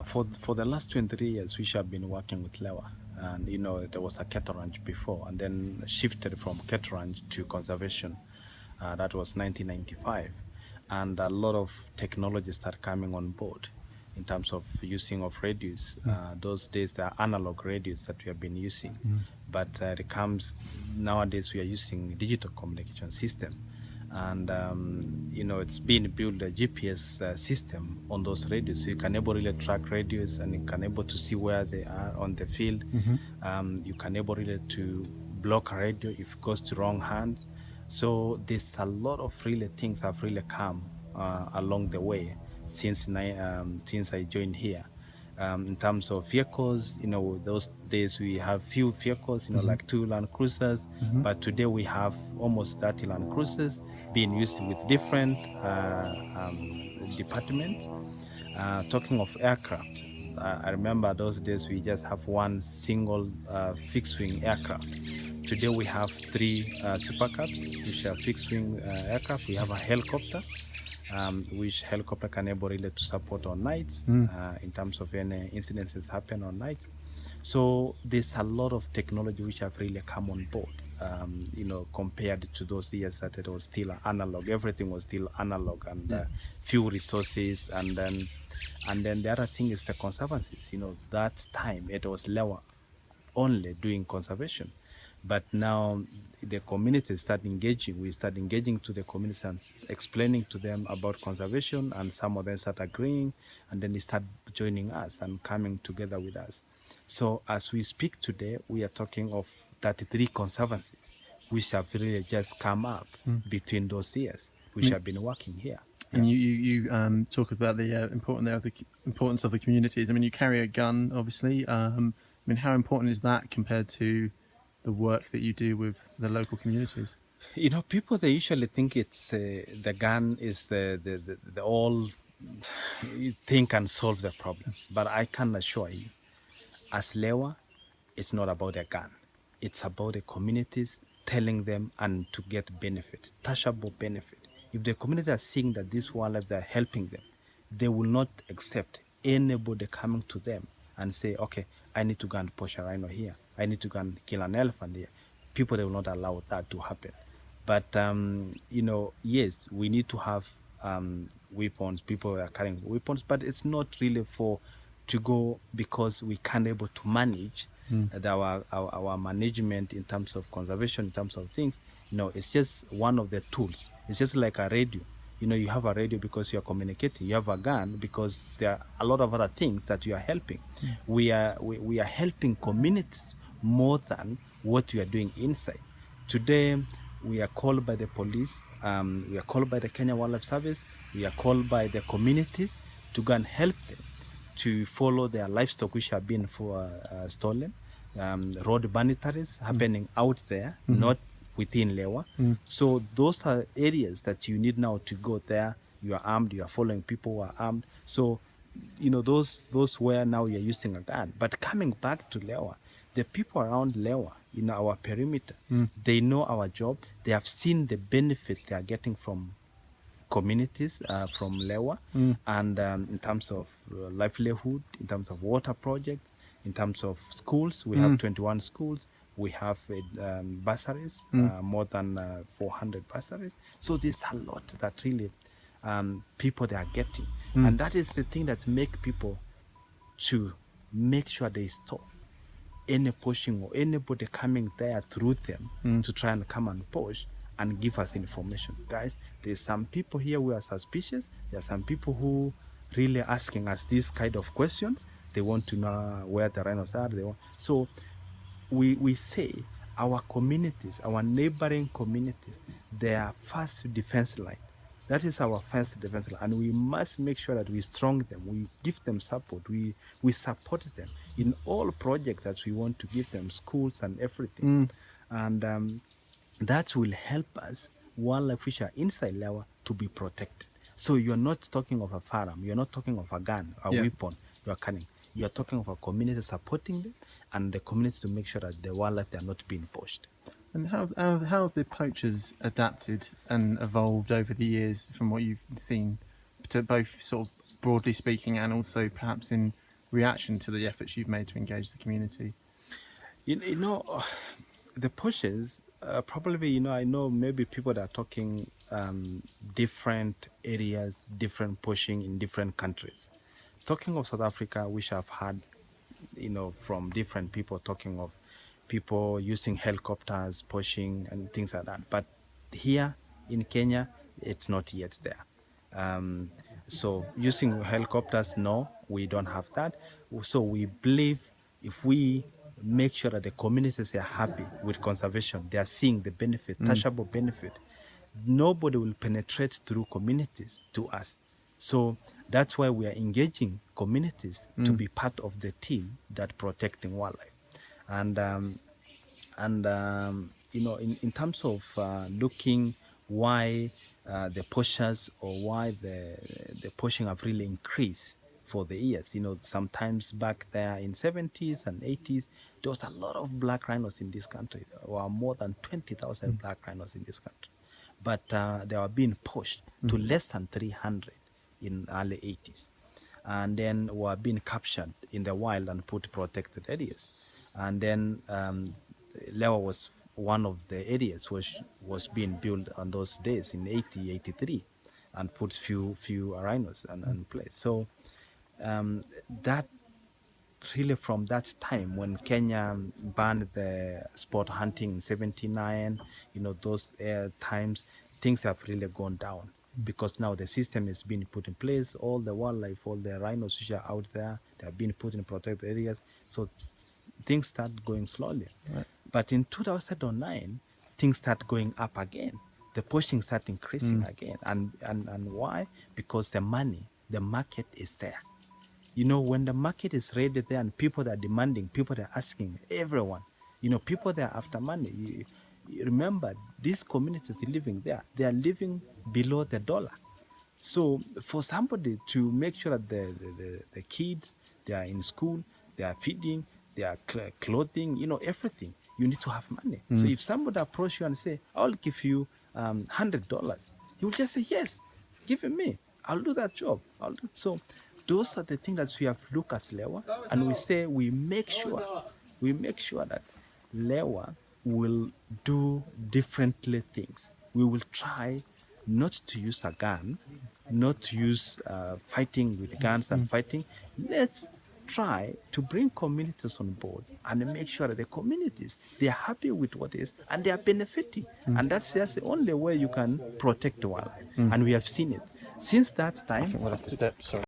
For the last 23 years, we have been working with Lewa. And, there was a cattle ranch before, and then shifted from cattle ranch to conservation. That was 1995. And a lot of technology started coming on board in terms of using of radios. Those days, there are analog radios that we have been using. But it comes nowadays, we are using digital communication system. And it's been built a GPS system on those radios, so you can able really track radios, and you can able to see where they are on the field. You can able really to block a radio if it goes to wrong hands. So there's a lot of really things have really come along the way since I joined here. In terms of vehicles, those days we have few vehicles, like 2 Land Cruisers, but today we have almost 30 Land Cruisers being used with different departments. Talking of aircraft, I remember those days we just have one single fixed-wing aircraft. Today we have 3 Super Cubs, which are fixed-wing aircraft. We have a helicopter, which helicopter can able really to support on nights in terms of any incidences happen on night. So there's a lot of technology which have really come on board, compared to those years that it was still analog. Everything was still analog, and few resources. And then the other thing is the conservancies. That time it was Lewa only doing conservation. But now the community start engaging. We start engaging to the community and explaining to them about conservation, and some of them start agreeing, and then they start joining us and coming together with us. So as we speak today, we are talking of 33 conservancies, which have really just come up between those years, which have been working here. And you talk about the importance of the communities. I mean, you carry a gun, obviously. I mean, how important is that compared to the work that you do with the local communities? People, they usually think it's the gun is the all thing can solve the problem. But I can assure you, as Lewa, it's not about a gun. It's about the communities telling them and to get benefit, touchable benefit. If the community are seeing that this wildlife, they're helping them, they will not accept anybody coming to them and say, okay, I need to go and push a rhino here. I need to go and kill an elephant here. People, they will not allow that to happen. But, yes, we need to have weapons. People are carrying weapons, but it's not really to go because we can't able to manage our management in terms of conservation, in terms of things. It's just one of the tools. It's just like a radio. You have a radio because you are communicating. You have a gun because there are a lot of other things that you are helping. We are helping communities more than what we are doing inside. Today, we are called by the police. We are called by the Kenya Wildlife Service. We are called by the communities to go and help them to follow their livestock which have been stolen. Road banditries happening out there, not within Lewa. So those are areas that you need now to go there. You are armed, you are following people who are armed. So, those where now you're using a gun. But coming back to Lewa, the people around Lewa, in our perimeter, they know our job. They have seen the benefit they are getting from communities, from Lewa, and in terms of livelihood, in terms of water projects, in terms of schools. We have 21 schools. We have bursaries, more than 400 bursaries. So there's a lot that really people they are getting. And that is the thing that make people to make sure they stop any pushing or anybody coming there through them to try and come and push and give us information. Guys, there's some people here who are suspicious. There are some people who really asking us these kind of questions. They want to know where the rhinos are. So we say our communities, our neighboring communities, they are first defense line. That is our first defense line. And we must make sure that we strong them. We give them support. We support them in all projects that we want to give them, schools and everything. And that will help us, wildlife which are inside Lewa, to be protected. So you're not talking of a firearm. You're not talking of a gun, a weapon. You are cunning. You're talking of a community supporting them, and the community to make sure that the wildlife, they are not being pushed. And how have the poachers adapted and evolved over the years from what you've seen, to both sort of broadly speaking and also perhaps in reaction to the efforts you've made to engage the community? You know, the pushes, probably, I know maybe people that are talking different areas, different pushing in different countries. Talking of South Africa, which I've had, from different people talking of people using helicopters, pushing, and things like that. But here in Kenya, it's not yet there. Um, so using helicopters, no, we don't have that. So we believe if we make sure that the communities are happy with conservation, they are seeing the benefit, tangible benefit, nobody will penetrate through communities to us. So that's why we are engaging communities to be part of the team that protecting wildlife. And in terms of looking why the poachers or why the poaching have really increased for the years. Sometimes back there in 70s and 80s, there was a lot of black rhinos in this country. There were more than 20,000 black rhinos in this country. But they were being pushed to less than 300 in early 80s. And then were being captured in the wild and put protected areas. And then Lewa was one of the areas which was being built on those days in 80, 83, and put few rhinos and place. So that really from that time when Kenya banned the sport hunting in 79, those times, things have really gone down because now the system is being put in place. All the wildlife, all the rhinos which are out there, they have been put in protected areas. So things start going slowly. Right. But in 2009, things start going up again. The poaching start increasing again. And why? Because the money, the market is there. When the market is ready there and people that are demanding, people that are asking, everyone, people that are after money. You remember, these communities living there, they are living below the dollar. So for somebody to make sure that the kids, they are in school, they are feeding, they are clothing, everything, you need to have money. So if somebody approach you and say, I'll give you $100, you will just say, yes, give it me. I'll do that job. So those are the things that we have looked as Lewa, and we say we make sure that Lewa will do differently things. We will try not to use a gun, not to use fighting with guns and fighting. Let's try to bring communities on board and make sure that the communities, they are happy with what is and they are benefiting. And that's just the only way you can protect the wildlife. And we have seen it. Since that I time, think we'll have to step. Sorry.